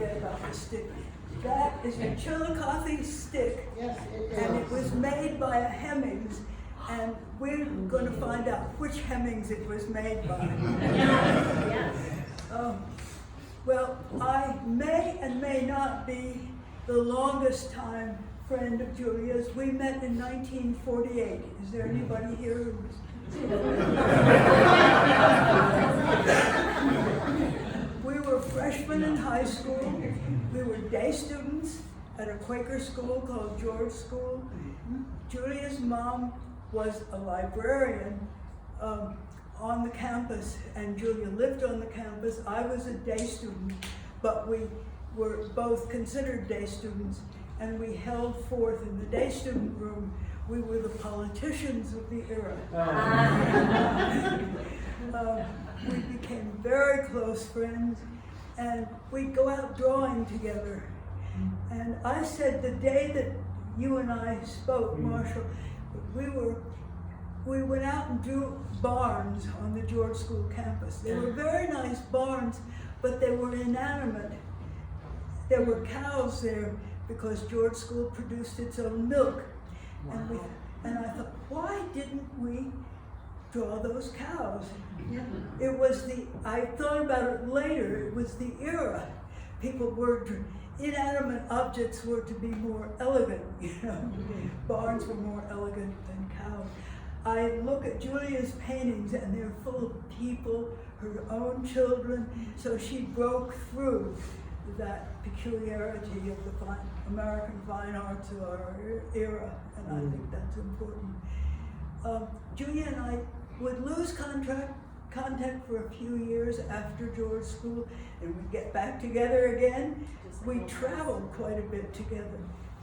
forget about the stick. That is a Chillicothe stick. Yes, it is. And it was made by a Hemmings, and we're going to find out which Hemmings it was made by. Yes. Well, I may and may not be the longest time friend of Julia's. We met in 1948. Is there anybody here who's... We were freshmen in high school. We were day students at a Quaker school called George School. Julia's mom was a librarian on the campus, and Julia lived on the campus. I was a day student, but we were both considered day students, and we held forth in the day student room. We were the politicians of the era. We became very close friends, and we'd go out drawing together. And I said the day that you and I spoke, Marshall, we went out and drew barns on the George School campus. They were very nice barns, but they were inanimate. There were cows there because George School produced its own milk. Wow. And I thought, why didn't we draw those cows? It was I thought about it later, it was the era. People were, inanimate objects were to be more elegant, you know. Barns were more elegant than cows. I look at Julia's paintings and they're full of people, her own children, so she broke through that peculiarity of the American fine arts of our era, and I think that's important. Julia and I would lose contact for a few years after George School, and we'd get back together again. We traveled quite a bit together.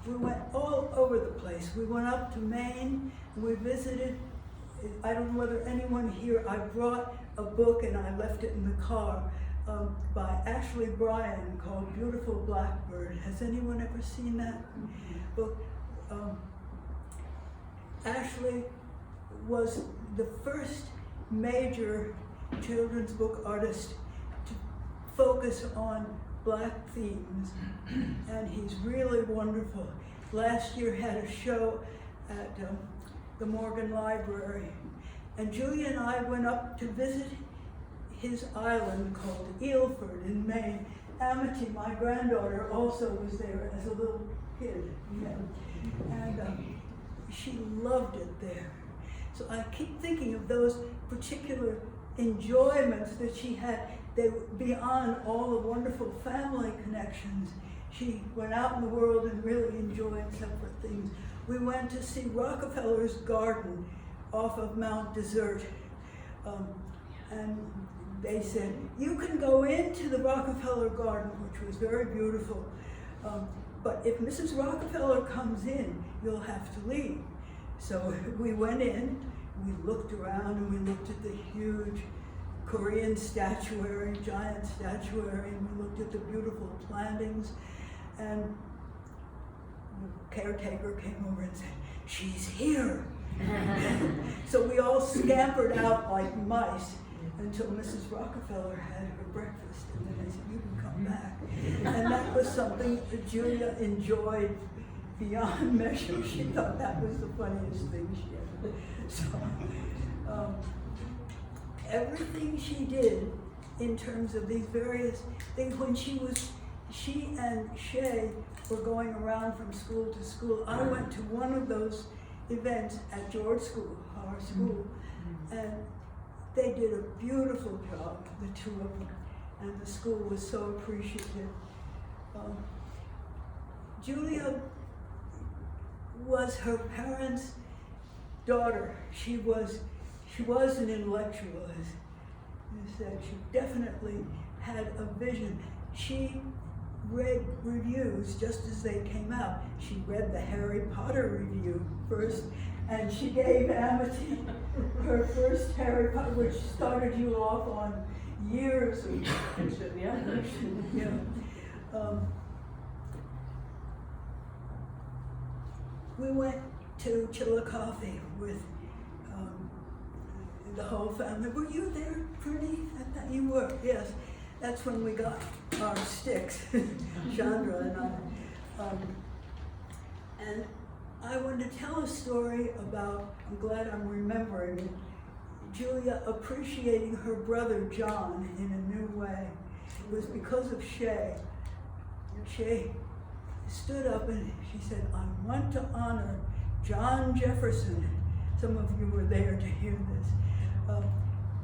We went all over the place. We went up to Maine, and we visited. I don't know whether anyone here, I brought a book and I left it in the car by Ashley Bryan called Beautiful Blackbird. Has anyone ever seen that book? Ashley was the first major children's book artist to focus on Black themes, and he's really wonderful. Last year had a show at the Morgan Library, and Julia and I went up to visit his island called Eelford in Maine. Amity, my granddaughter, also was there as a little kid, and she loved it there. So I keep thinking of those particular enjoyments that she had. They were beyond all the wonderful family connections. She went out in the world and really enjoyed separate things. We went to see Rockefeller's garden off of Mount Desert. And they said, you can go into the Rockefeller garden, which was very beautiful, but if Mrs. Rockefeller comes in, you'll have to leave. So we went in, we looked around, and we looked at the huge Korean statuary, giant statuary, and we looked at the beautiful plantings, and the caretaker came over and said, she's here. So we all scampered out like mice until Mrs. Rockefeller had her breakfast, and then they said, you can come back. And that was something that Julia enjoyed beyond measure. She thought that was the funniest thing she ever did. So, everything she did in terms of these various things, when she and Shay were going around from school to school, I went to one of those events at George School, our school, and they did a beautiful job, the two of them, and the school was so appreciative. Julia was her parents' daughter. She was an intellectual, as you said. She definitely had a vision. She read reviews just as they came out. She read the Harry Potter review first, and she gave Amity her first Harry Potter, which started you off on years of fiction. We went to Chillicothe with the whole family. Were you there, Pretty? I thought you were, yes. That's when we got our sticks. Chandra and I. And I wanted to tell a story about, I'm glad I'm remembering it, Julia appreciating her brother John in a new way. It was because of Shay. Shay stood up and she said, I want to honor John Jefferson. Some of you were there to hear this.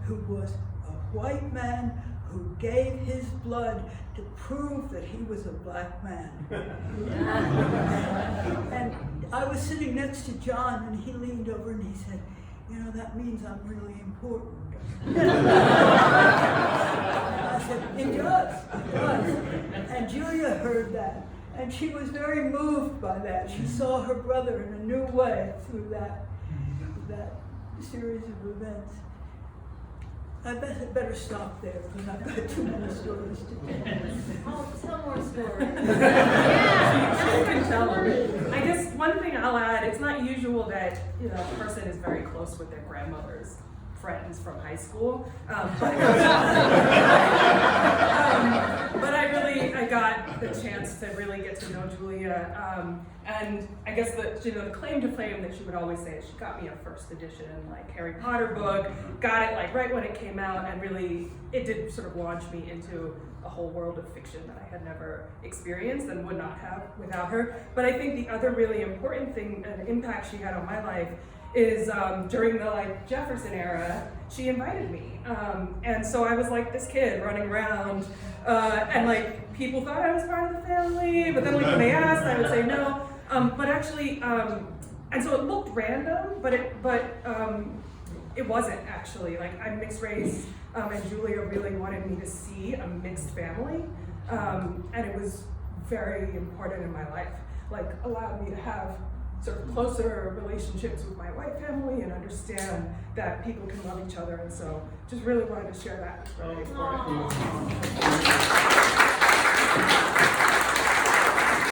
Who was a white man who gave his blood to prove that he was a black man. And I was sitting next to John and he leaned over and he said, you know, that means I'm really important. I said, it does. And Julia heard that. And she was very moved by that. She saw her brother in a new way through that series of events. I better stop there because I've got too many stories to tell. Oh, tell more stories. Yeah, you can tell them. I guess one thing I'll add, it's not usual that a person is very close with their grandmother's friends from high school, but I got the chance to really get to know Julia, and I guess the claim to fame that she would always say is she got me a first edition Harry Potter book, got it right when it came out, and really it did sort of launch me into a whole world of fiction that I had never experienced and would not have without her. But I think the other really important thing and impact she had on my life is during the Jefferson era, she invited me, and so I was like this kid running around, and people thought I was part of the family, but then when they asked, I would say no. But actually, and so it looked random, but it wasn't actually. I'm mixed race, and Julia really wanted me to see a mixed family, and it was very important in my life. Allowed me to have sort of closer relationships with my white family and understand that people can love each other, and so just really wanted to share that. It's really important.